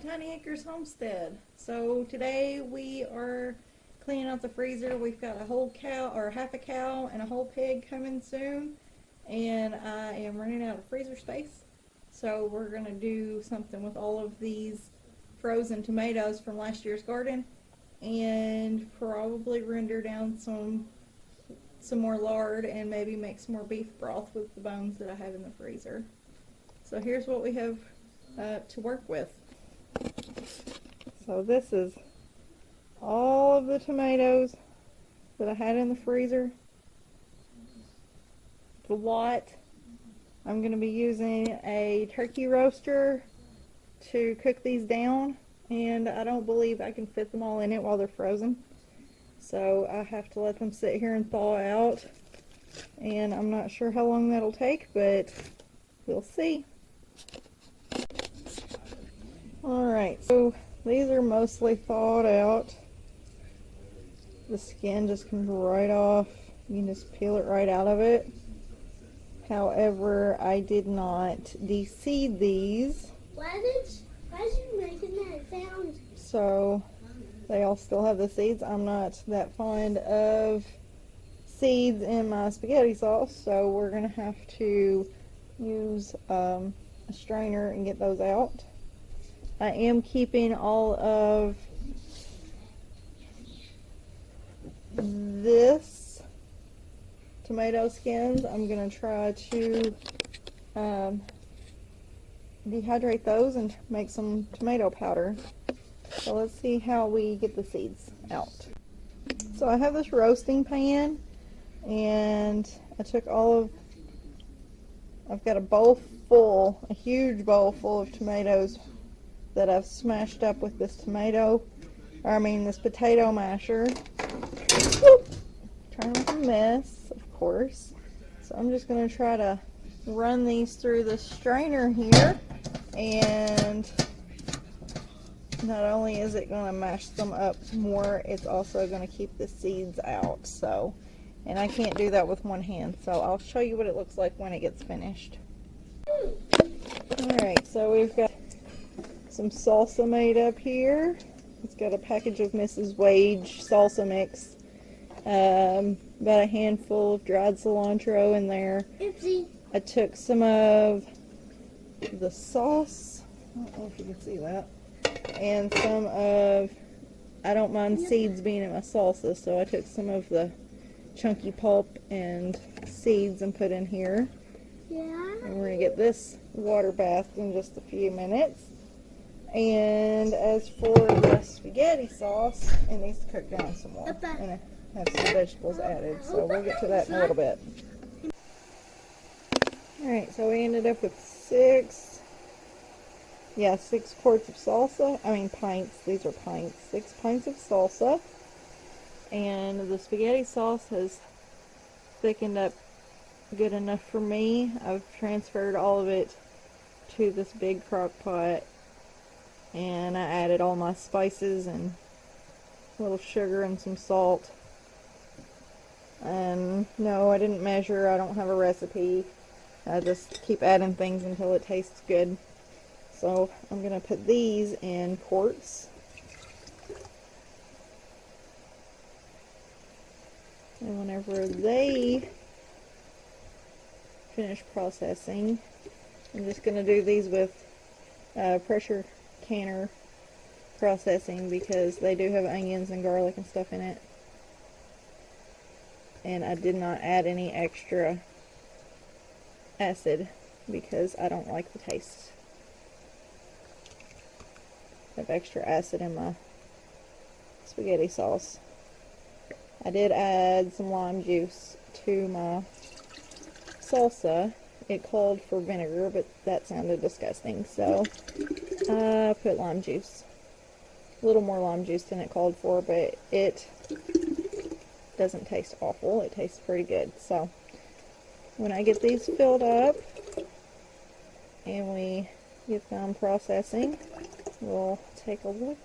Tiny Acres Homestead. So today we are cleaning out the freezer. We've got a whole cow, or half a cow, and a whole pig coming soon, and I am running out of freezer space. So we're gonna do something with all of these frozen tomatoes from last year's garden, and probably render down some more lard and maybe make some more beef broth with the bones that I have in the freezer. So here's what we have to work with. So this is all of the tomatoes that I had in the freezer. The lot. I'm going to be using a turkey roaster to cook these down, and I don't believe I can fit them all in it while they're frozen. So I have to let them sit here and thaw out, and I'm not sure how long that'll take, but we'll see. Alright, so these are mostly thawed out. The skin just comes right off. You can just peel it right out of it. However, I did not de-seed these. Why is you making that sound? So they all still have the seeds. I'm not that fond of seeds in my spaghetti sauce, so we're going to have to use a strainer and get those out. I am keeping all of this tomato skins. I'm going to try to dehydrate those and make some tomato powder. So let's see how we get the seeds out. So I have this roasting pan, and I took I've got a bowl full, a huge bowl full of tomatoes that I've smashed up with this this potato masher. Trying to make a mess, of course. So I'm just going to try to run these through the strainer here, and not only is it going to mash them up more, it's also going to keep the seeds out. So, and I can't do that with one hand, so I'll show you what it looks like when it gets finished. Alright, so we've got some salsa made up here. It's got a package of Mrs. Wage salsa mix. About a handful of dried cilantro in there. Oopsie. I took some of the sauce. I don't know if you can see that. And some of, I don't mind seeds being in my salsa, so I took some of the chunky pulp and seeds and put in here. Yeah. And we're going to get this water bathed in just a few minutes. And as for the spaghetti sauce, it needs to cook down some more. And I have some vegetables added, so we'll get to that in a little bit. Alright, so we ended up with 6 quarts of salsa. Pints. These are pints. 6 pints of salsa. And the spaghetti sauce has thickened up good enough for me. I've transferred all of it to this big crock pot, and I added all my spices and a little sugar and some salt. And no, I didn't measure. I don't have a recipe. I just keep adding things until it tastes good. So I'm going to put these in quarts. And whenever they finish processing, I'm just going to do these with pressure canner processing, because they do have onions and garlic and stuff in it. And I did not add any extra acid because I don't like the taste of extra acid in my spaghetti sauce. I did add some lime juice to my salsa. It called for vinegar, but that sounded disgusting, so I put lime juice. A little more lime juice than it called for, but it doesn't taste awful. It tastes pretty good. So when I get these filled up and we get done processing, we'll take a look.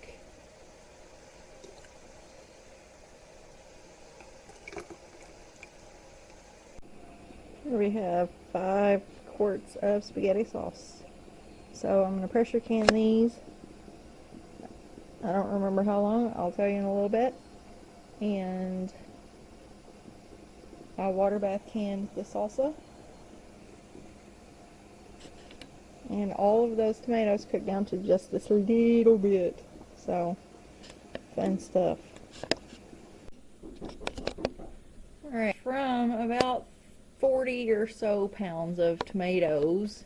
Here we have 5 quarts of spaghetti sauce. So I'm going to pressure can these I don't remember how long. I'll tell you in a little bit. And I water bath canned the salsa. And all of those tomatoes cooked down to just this little bit. So, fun stuff. Alright, from about 40 or so pounds of tomatoes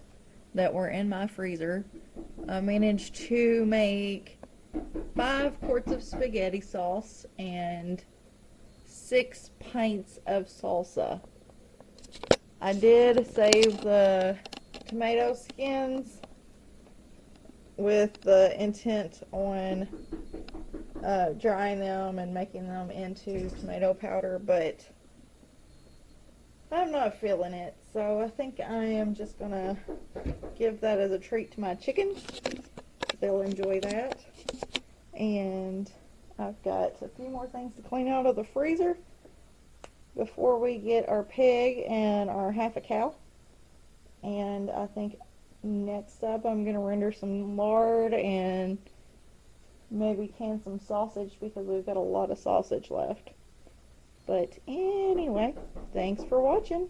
that were in my freezer, I managed to make 5 quarts of spaghetti sauce and 6 pints of salsa. I did save the tomato skins with the intent on drying them and making them into tomato powder, but I'm not feeling it, so I think I am just gonna give that as a treat to my chickens. They'll enjoy that. And I've got a few more things to clean out of the freezer before we get our pig and our half a cow. And I think next up I'm gonna render some lard and maybe can some sausage because we've got a lot of sausage left. But anyway, thanks for watching.